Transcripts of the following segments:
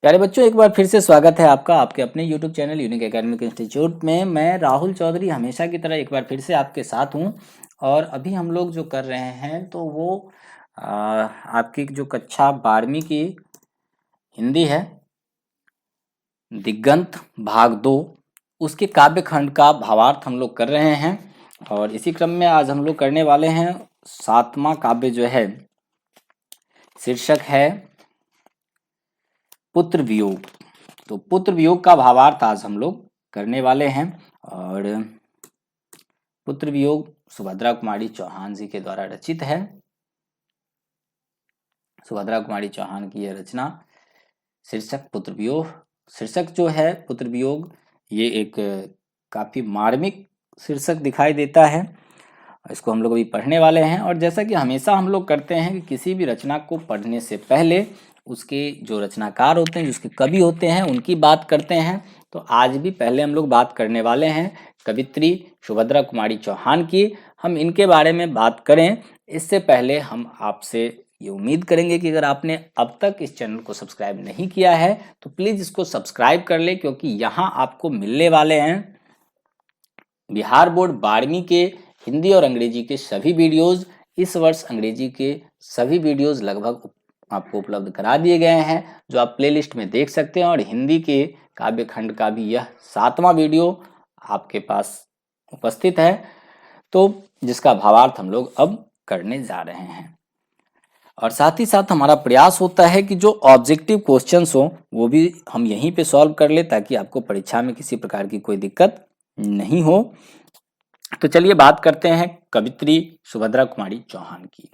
प्यारे बच्चों, एक बार फिर से स्वागत है आपका आपके अपने YouTube channel unique academic institute में। मैं राहुल चौधरी हमेशा की तरह एक बार फिर से आपके साथ हूं। और अभी हम लोग जो कर रहे हैं तो वो आपकी जो कक्षा 12वीं की हिंदी है, दिगंत भाग 2, उसके काव्य खंड का भावार्थ हम लोग कर रहे हैं। और इसी क्रम में आज हम लोग करने वाले हैं 7वां काव्य जो है, शीर्षक है पुत्र वियोग। तो पुत्र वियोग का भावार्थ आज हम लोग करने वाले हैं। और पुत्र वियोग सुभद्रा कुमारी चौहान जी के द्वारा रचित है। सुभद्रा कुमारी चौहान की यह रचना शीर्षक पुत्र वियोग, शीर्षक जो है पुत्र वियोग, ये एक काफी मार्मिक शीर्षक दिखाई देता है। इसको हम लोग अभी पढ़ने वाले हैं। और जैसा कि हमेशा हम लोग करते हैं कि किसी भी रचना को पढ़ने से पहले उसके जो रचनाकार होते हैं, जिसके कवि होते हैं, उनकी बात करते हैं। तो आज भी पहले हम लोग बात करने वाले हैं कवित्री सुभद्रा कुमारी चौहान की। हम इनके बारे में बात करें इससे पहले हम आपसे ये उम्मीद करेंगे कि अगर आपने अब तक इस चैनल को सब्सक्राइब नहीं किया है तो प्लीज़ इसको सब्सक्राइब कर ले, क्योंकि यहाँ आपको मिलने वाले हैं बिहार बोर्ड 12वीं के हिंदी और अंग्रेजी के सभी वीडियोज़। इस वर्ष अंग्रेजी के सभी वीडियोज़ लगभग आपको उपलब्ध करा दिए गए हैं, जो आप प्लेलिस्ट में देख सकते हैं। और हिंदी के काव्य खंड का भी यह 7वां वीडियो आपके पास उपस्थित है, तो जिसका भावार्थ हम लोग अब करने जा रहे हैं। और साथ ही साथ हमारा प्रयास होता है कि जो ऑब्जेक्टिव क्वेश्चंस हो वो भी हम यहीं पे सॉल्व कर ले, ताकि आपको परीक्षा में किसी प्रकार की कोई दिक्कत नहीं हो। तो चलिए बात करते हैं कवित्री सुभद्रा कुमारी चौहान की।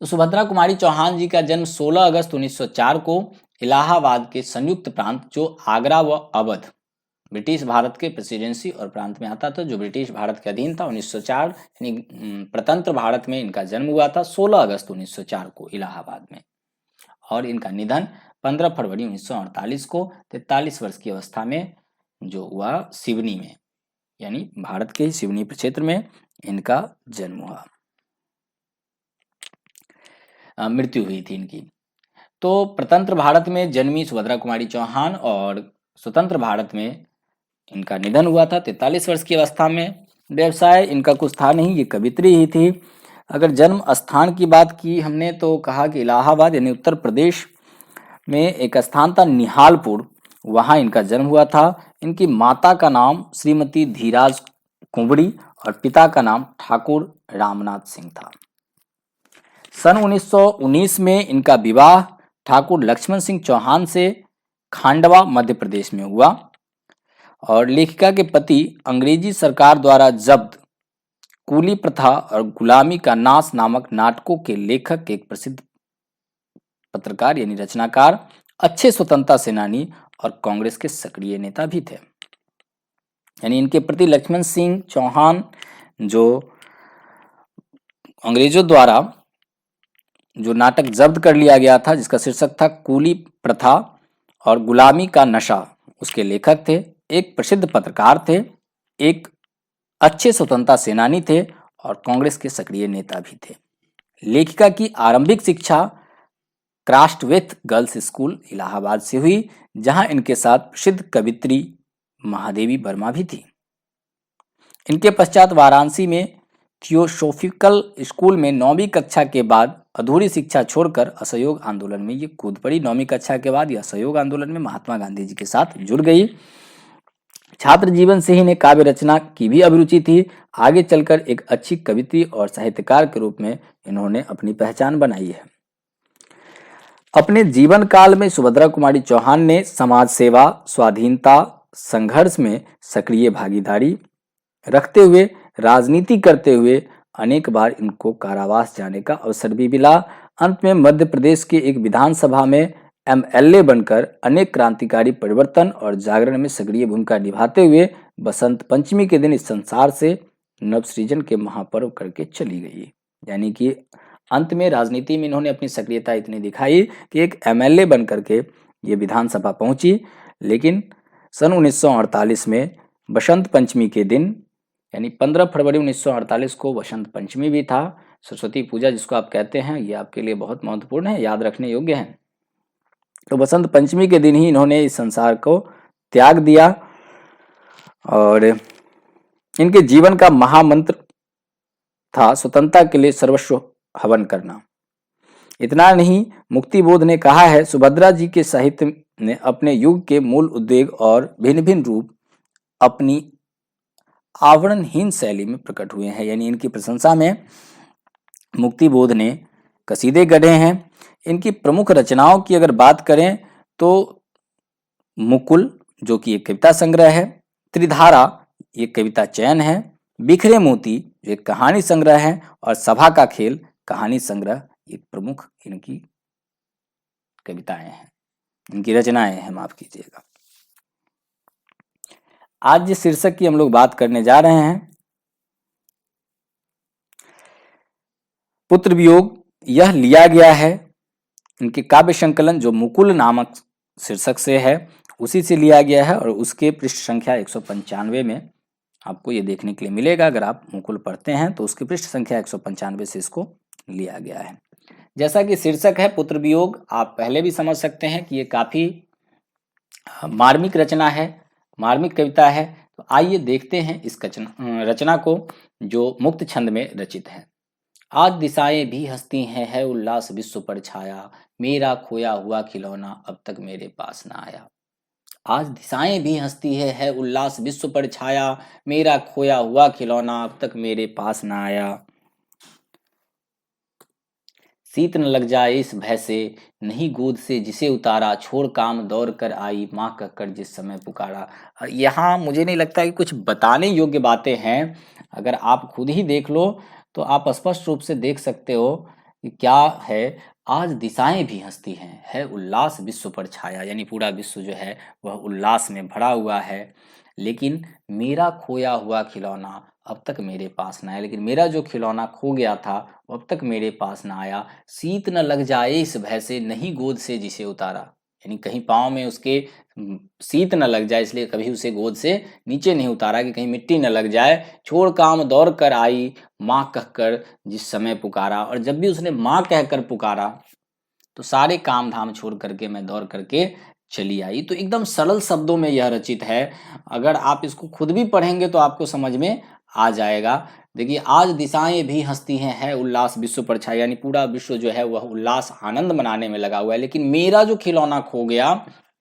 तो सुभद्रा कुमारी चौहान जी का जन्म 16 अगस्त 1904 को इलाहाबाद के संयुक्त प्रांत, जो आगरा व अवध ब्रिटिश भारत के प्रेसिडेंसी और प्रांत में आता था, जो ब्रिटिश भारत के अधीन था। 1904 यानी प्रतंत्र भारत में इनका जन्म हुआ था 16 अगस्त 1904 को इलाहाबाद में। और इनका निधन 15 फरवरी 1948 को 43 वर्ष की अवस्था में जो हुआ सिवनी में, यानी भारत के सिवनी क्षेत्र में इनका जन्म हुआ, मृत्यु हुई थी इनकी। तो प्रतंत्र भारत में जन्मी सुभद्रा कुमारी चौहान और स्वतंत्र भारत में इनका निधन हुआ था 43 वर्ष की अवस्था में। व्यवसाय इनका कुछ था नहीं, ये कवित्री ही थी। अगर जन्म स्थान की बात की हमने तो कहा कि इलाहाबाद यानी उत्तर प्रदेश में एक स्थान था निहालपुर, वहाँ इनका जन्म हुआ था। इनकी माता का नाम श्रीमती धीराज कुंवड़ी और पिता का नाम ठाकुर रामनाथ सिंह था। सन 1919 में इनका विवाह ठाकुर लक्ष्मण सिंह चौहान से खांडवा मध्य प्रदेश में हुआ। और लेखिका के पति अंग्रेजी सरकार द्वारा जब्त कूली प्रथा और गुलामी का नाश नामक नाटकों के लेखक, एक प्रसिद्ध पत्रकार यानी रचनाकार, अच्छे स्वतंत्रता सेनानी और कांग्रेस के सक्रिय नेता भी थे। यानी इनके प्रति लक्ष्मण सिंह चौहान जो अंग्रेजों द्वारा जो नाटक जब्त कर लिया गया था, जिसका शीर्षक था कूली प्रथा और गुलामी का नशा, उसके लेखक थे। एक प्रसिद्ध पत्रकार थे, एक अच्छे स्वतंत्रता सेनानी थे और कांग्रेस के सक्रिय नेता भी थे। लेखिका की आरंभिक शिक्षा क्राफ्टवेथ गर्ल्स स्कूल इलाहाबाद से हुई, जहां इनके साथ प्रसिद्ध कवित्री महादेवी वर्मा भी थी। इनके पश्चात वाराणसी में थियोसोफिकल स्कूल में 9वीं कक्षा के बाद अधूरी शिक्षा छोड़कर असहयोग आंदोलन में ये कूद पड़ी। 9वीं कक्षा के बाद यह असहयोग आंदोलन में महात्मा गांधी जी के साथ जुड़ गई। छात्र जीवन से ही इन्हें काव्य रचना की भी अभिरुचि थी। आगे चलकर एक अच्छी कवित्री और साहित्यकार के रूप में इन्होंने अपनी पहचान बनाई है। अपने जीवन काल में सुभद्रा कुमारी चौहान ने समाज सेवा, स्वाधीनता संघर्ष में सक्रिय भागीदारी रखते हुए राजनीति करते हुए अनेक बार इनको कारावास जाने का अवसर भी मिला। अंत में मध्य प्रदेश के एक विधानसभा में MLA बनकर अनेक क्रांतिकारी परिवर्तन और जागरण में सक्रिय भूमिका निभाते हुए बसंत पंचमी के दिन इस संसार से नवसृजन के महापर्व करके चली गई। यानी कि अंत में राजनीति में इन्होंने अपनी सक्रियता इतनी दिखाई कि एक MLA बन करके ये विधानसभा पहुंची। लेकिन सन 1948 में बसंत पंचमी के दिन, यानी 15 फरवरी 1948 को बसंत पंचमी भी था, सरस्वती पूजा जिसको आप कहते हैं, ये आपके लिए बहुत महत्वपूर्ण है, याद रखने योग्य है। तो बसंत पंचमी के दिन ही इन्होंने इस संसार को त्याग दिया और इनके जीवन का महामंत्र था स्वतंत्रता के लिए सर्वस्व हवन करना। इतना नहीं, मुक्ति बोध ने कहा है, सुभद्रा जी के साहित्य ने अपने युग के मूल उद्वेग और भिन्न भिन्न रूप अपनी आवरणहीन शैली में प्रकट हुए हैं। यानी इनकी प्रशंसा में मुक्ति बोध ने कसीदे गढ़े हैं। इनकी प्रमुख रचनाओं की अगर बात करें तो मुकुल जो कि एक कविता संग्रह है, त्रिधारा ये कविता चयन है, बिखरे मोती जो एक कहानी संग्रह है और सभा का खेल कहानी संग्रह एक प्रमुख इनकी कविताएं हैं, इनकी रचनाएं हैं, माफ कीजिएगा। आज जिस शीर्षक की हम लोग बात करने जा रहे हैं, पुत्र वियोग, यह लिया गया है इनके काव्य संकलन जो मुकुल नामक शीर्षक से है, उसी से लिया गया है और उसके पृष्ठ संख्या 195 में आपको ये देखने के लिए मिलेगा। अगर आप मुकुल पढ़ते हैं तो उसकी पृष्ठ संख्या 195 से इसको लिया गया है। जैसा कि शीर्षक है पुत्र वियोग, आप पहले भी समझ सकते हैं कि ये काफी मार्मिक रचना है, मार्मिक कविता है। तो आइए देखते हैं इस रचना को जो मुक्त छंद में रचित है। आज दिशाएं भी हंसती हैं, है उल्लास विश्व पर छाया, मेरा खोया हुआ खिलौना अब तक मेरे पास ना आया। आज दिशाएं भी हंसती है उल्लास विश्व पर छाया, मेरा खोया हुआ खिलौना अब तक मेरे पास ना आया। शीत न लग जाए इस भय से, नहीं गोद से जिसे उतारा, छोड़ काम दौड़ कर आई, माँ कहकर जिस समय पुकारा। यहाँ मुझे नहीं लगता कि कुछ बताने योग्य बातें हैं। अगर आप खुद ही देख लो तो आप स्पष्ट रूप से देख सकते हो कि क्या है। आज दिशाएं भी हंसती हैं, है उल्लास विश्व पर छाया, यानी पूरा विश्व जो है वह उल्लास में भरा हुआ है, लेकिन मेरा खोया हुआ खिलौना अब तक मेरे पास ना आया, लेकिन मेरा जो खिलौना खो गया था वो अब तक मेरे पास ना आया। शीत न लग जाए इस भय से, नहीं गोद से जिसे उतारा, यानी कहीं पाँव में उसके शीत न लग जाए इसलिए कभी उसे गोद से नीचे नहीं उतारा कि कहीं मिट्टी न लग जाए। छोड़ काम दौड़ कर आई, माँ कहकर जिस समय पुकारा। और जब भी उसने माँ कहकर पुकारा तो सारे काम धाम छोड़ करके मैं दौड़ करके चली आई। तो एकदम सरल शब्दों में यह रचित है। अगर आप इसको खुद भी पढ़ेंगे तो आपको समझ में आ जाएगा। देखिए, आज दिशाएं भी हंसती हैं, है उल्लास विश्व पर छाया, यानी पूरा विश्व जो है वह उल्लास आनंद मनाने में लगा हुआ है, लेकिन मेरा जो खिलौना खो गया,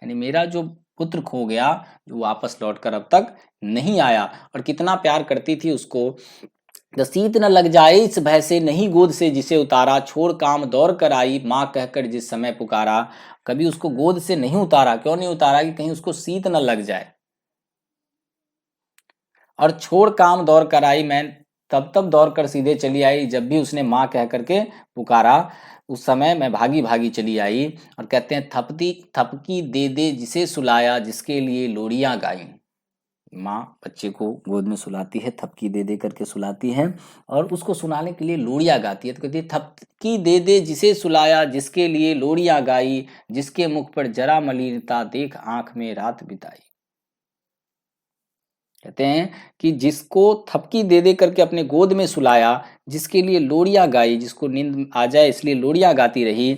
यानी मेरा जो पुत्र खो गया, जो वापस लौटकर अब तक नहीं आया। और कितना प्यार करती थी उसको। शीत न लग जाए इस भय से, नहीं गोद से जिसे उतारा, छोड़ काम दौड़ कर आई, माँ कहकर जिस समय पुकारा। कभी उसको गोद से नहीं उतारा। क्यों नहीं उतारा? कि कहीं उसको शीत न लग जाए। और छोड़ काम दौड़ कर आई, मैं तब दौड़ कर सीधे चली आई जब भी उसने माँ कह करके पुकारा, उस समय मैं भागी भागी चली आई। और कहते हैं थपकी दे दे जिसे सुलाया, जिसके लिए लोरियां गाई। माँ बच्चे को गोद में सुलाती है, थपकी दे दे करके सुलाती है और उसको सुनाने के लिए लोरियां गाती है। तो कहती है थपकी दे दे जिसे सुलाया, जिसके लिए लोरियां गाई, जिसके मुख पर जरा मलिनता, देख आंख में रात बिताई। कहते हैं कि जिसको थपकी दे दे करके अपने गोद में सुलाया, जिसके लिए लोरियां गाई, जिसको नींद आ जाए इसलिए लोरियां गाती रही,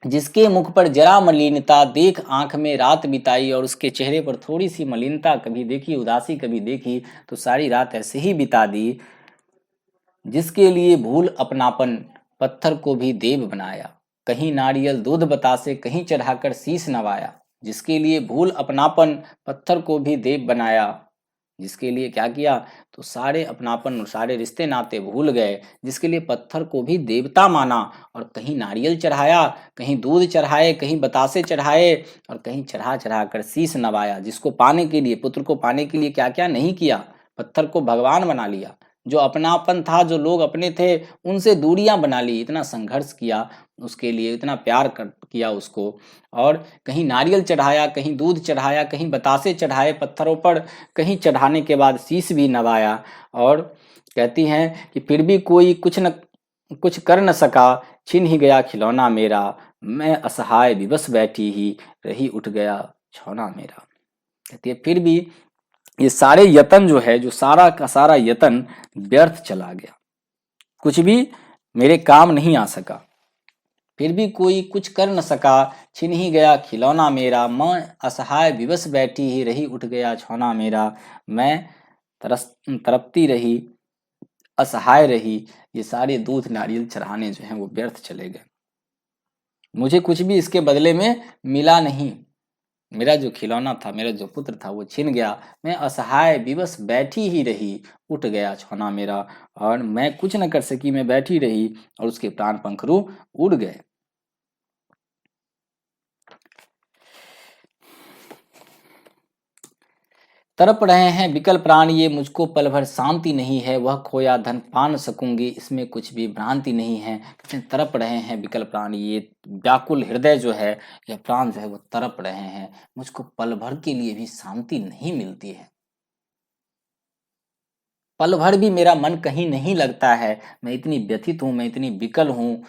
जिसके मुख पर जरा मलिनता, देख आंख में रात बिताई। और उसके चेहरे पर थोड़ी सी मलिनता कभी देखी, उदासी कभी देखी, तो सारी रात ऐसे ही बिता दी। जिसके लिए भूल अपनापन, पत्थर को भी देव बनाया, कहीं नारियल दूध बतासे, कहीं चढ़ाकर शीश नवाया। जिसके लिए भूल अपनापन, पत्थर को भी देव बनाया। जिसके लिए क्या किया? तो सारे अपनापन, सारे रिश्ते नाते भूल गए। जिसके लिए पत्थर को भी देवता माना और कहीं नारियल चढ़ाया, कहीं दूध चढ़ाए, कहीं बतासे चढ़ाए और कहीं चढ़ा चढ़ा कर शीश नवाया। जिसको पाने के लिए, पुत्र को पाने के लिए क्या क्या नहीं किया? पत्थर को भगवान बना लिया। जो अपनापन था, जो लोग अपने थे, उनसे दूरियां बना ली। इतना संघर्ष किया उसके लिए, इतना प्यार किया उसको। और कहीं नारियल चढ़ाया, कहीं दूध चढ़ाया, कहीं बतासे चढ़ाए पत्थरों पर, कहीं चढ़ाने के बाद शीश भी नवाया। और कहती हैं कि फिर भी कोई कुछ कर न सका, छिन ही गया खिलौना मेरा, मैं असहाय विवश बैठी ही रही, उठ गया छौना मेरा। कहती है फिर भी ये सारे यतन जो है, जो सारा का सारा यतन व्यर्थ चला गया, कुछ भी मेरे काम नहीं आ सका, फिर भी कोई कुछ कर न सका, छिन ही गया खिलौना मेरा, मैं असहाय विवश बैठी ही रही, उठ गया छौना मेरा। मैं तरस तड़पती रही, असहाय रही, ये सारे दूध नारियल चढ़ाने जो हैं वो व्यर्थ चले गए, मुझे कुछ भी इसके बदले में मिला नहीं। मेरा जो खिलौना था, मेरा जो पुत्र था वो छिन गया, मैं असहाय विवश बैठी ही रही, उठ गया छौना मेरा, और मैं कुछ न कर सकी, मैं बैठी रही और उसके प्राण पंखरू उड़ गए। तड़प रहे हैं विकल प्राण ये, मुझको पल भर शांति नहीं है, वह खोया धन पा न सकूंगी, इसमें कुछ भी भ्रांति नहीं है। कहते हैं तड़प रहे हैं विकल प्राण ये, व्याकुल हृदय जो है या प्राण जो है वो तड़प रहे हैं, मुझको पल भर के लिए भी शांति नहीं मिलती है, पल भर भी मेरा मन कहीं नहीं लगता है, मैं इतनी व्यथित हूँ, मैं इतनी विकल हूँ,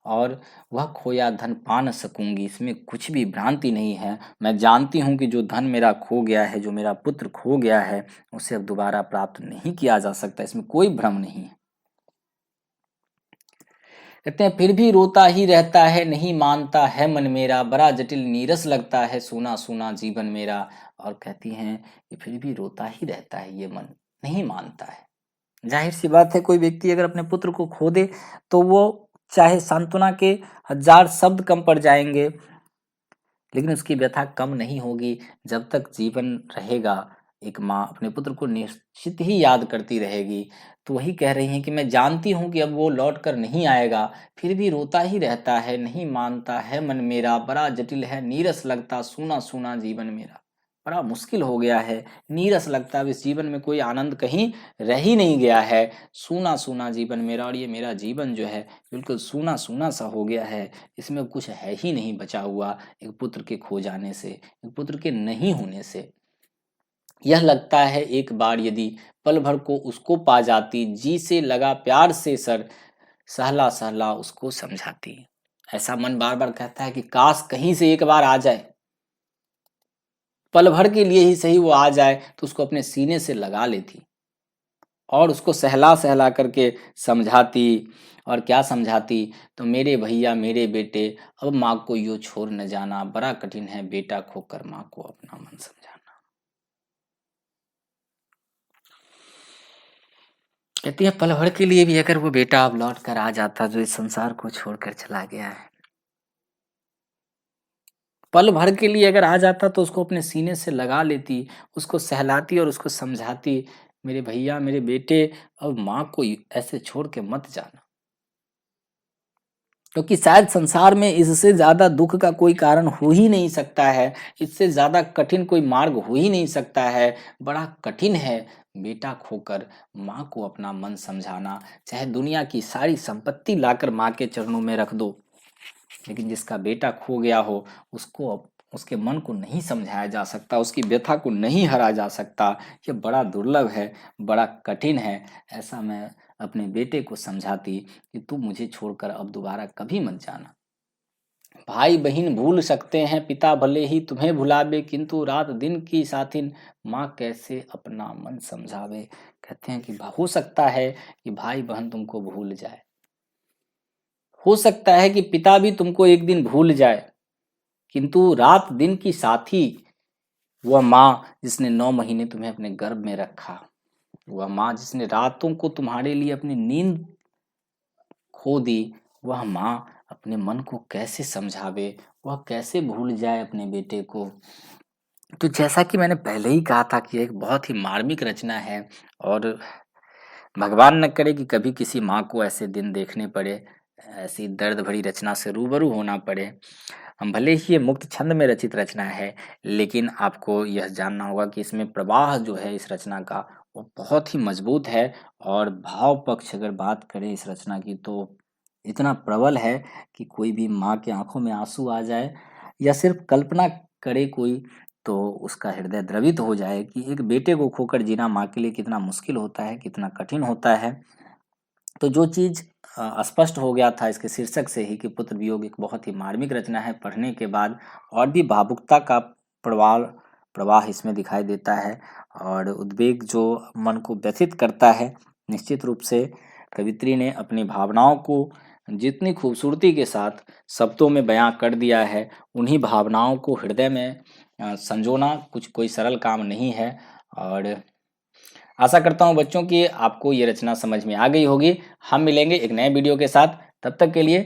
और वह खोया धन पा न सकूंगी, इसमें कुछ भी भ्रांति नहीं है। मैं जानती हूँ कि जो धन मेरा खो गया है, जो मेरा पुत्र खो गया है, उसे अब दोबारा प्राप्त नहीं किया जा सकता, इसमें कोई भ्रम नहीं है। कहते हैं फिर भी रोता ही रहता है, नहीं मानता है मन मेरा, बड़ा जटिल नीरस लगता है, सूना सूना जीवन मेरा। और कहती हैं कि फिर भी रोता ही रहता है ये मन, नहीं मानता है। जाहिर सी बात है, कोई व्यक्ति अगर अपने पुत्र को खो दे तो वो चाहे सांत्वना के 1000 शब्द कम पड़ जाएंगे, लेकिन उसकी व्यथा कम नहीं होगी। जब तक जीवन रहेगा एक माँ अपने पुत्र को निश्चित ही याद करती रहेगी। तो वही कह रही हैं कि मैं जानती हूँ कि अब वो लौट कर नहीं आएगा, फिर भी रोता ही रहता है, नहीं मानता है मन मेरा, बड़ा जटिल है नीरस लगता, सूना सूना जीवन मेरा। बड़ा मुश्किल हो गया है, नीरस लगता है, इस जीवन में कोई आनंद कहीं रह ही नहीं गया है, सूना सूना जीवन मेरा। और ये मेरा जीवन जो है बिल्कुल सूना सूना सा हो गया है, इसमें अब कुछ है ही नहीं बचा हुआ, एक पुत्र के खो जाने से, एक पुत्र के नहीं होने से। यह लगता है एक बार यदि पल भर को उसको पा जाती, जी से लगा प्यार से सर, सहला सहला उसको समझाती। ऐसा मन बार बार कहता है कि काश कहीं से एक बार आ जाए, पल भर के लिए ही सही वो आ जाए, तो उसको अपने सीने से लगा लेती और उसको सहला सहला करके समझाती। और क्या समझाती, तो मेरे भैया मेरे बेटे, अब माँ को यूं छोड़ न जाना, बड़ा कठिन है बेटा खोकर माँ को अपना मन समझाना। कहती है पल भर के लिए भी अगर वो बेटा अब लौट कर आ जाता जो इस संसार को छोड़कर चला गया है, पल भर के लिए अगर आ जाता तो उसको अपने सीने से लगा लेती, उसको सहलाती और उसको समझाती, मेरे भैया मेरे बेटे, अब माँ को ऐसे छोड़ के मत जाना। क्योंकि शायद संसार में इससे ज्यादा दुख का कोई कारण हो ही नहीं सकता है, इससे ज्यादा कठिन कोई मार्ग हो ही नहीं सकता है। बड़ा कठिन है बेटा खोकर माँ को अपना मन समझाना, चाहे दुनिया की सारी संपत्ति लाकर माँ के चरणों में रख दो, लेकिन जिसका बेटा खो गया हो उसको उसके मन को नहीं समझाया जा सकता, उसकी व्यथा को नहीं हरा जा सकता। ये बड़ा दुर्लभ है, बड़ा कठिन है। ऐसा मैं अपने बेटे को समझाती कि तू मुझे छोड़कर अब दोबारा कभी मत जाना। भाई बहन भूल सकते हैं, पिता भले ही तुम्हें भुलावे, किंतु रात दिन की साथिन माँ कैसे अपना मन समझावे। कहते हैं कि हो सकता है कि भाई बहन तुमको भूल जाए, हो सकता है कि पिता भी तुमको एक दिन भूल जाए, किंतु रात दिन की साथी वह माँ जिसने 9 महीने तुम्हें अपने गर्भ में रखा, वह माँ जिसने रातों को तुम्हारे लिए अपनी नींद खो दी, वह माँ अपने मन को कैसे समझावे, वह कैसे भूल जाए अपने बेटे को। तो जैसा कि मैंने पहले ही कहा था कि एक बहुत ही मार्मिक रचना है, और भगवान न करे कि कभी किसी माँ को ऐसे दिन देखने पड़े, ऐसी दर्द भरी रचना से रूबरू होना पड़े। हम भले ही ये मुक्त छंद में रचित रचना है, लेकिन आपको यह जानना होगा कि इसमें प्रवाह जो है इस रचना का वो बहुत ही मजबूत है। और भाव पक्ष अगर बात करें इस रचना की तो इतना प्रबल है कि कोई भी माँ के आंखों में आंसू आ जाए या सिर्फ कल्पना करे कोई, तो उसका हृदय द्रवित हो जाए कि एक बेटे को खोकर जीना माँ के लिए कितना मुश्किल होता है, कितना कठिन होता है। तो जो चीज़ स्पष्ट हो गया था इसके शीर्षक से ही कि पुत्र वियोग एक बहुत ही मार्मिक रचना है, पढ़ने के बाद और भी भावुकता का प्रवाह प्रवाह इसमें दिखाई देता है, और उद्वेग जो मन को व्यथित करता है, निश्चित रूप से कवित्री ने अपनी भावनाओं को जितनी खूबसूरती के साथ शब्दों में बयां कर दिया है, उन्हीं भावनाओं को हृदय में संजोना कुछ कोई सरल काम नहीं है। और आशा करता हूँ बच्चों कि आपको ये रचना समझ में आ गई होगी। हम मिलेंगे एक नए वीडियो के साथ, तब तक के लिए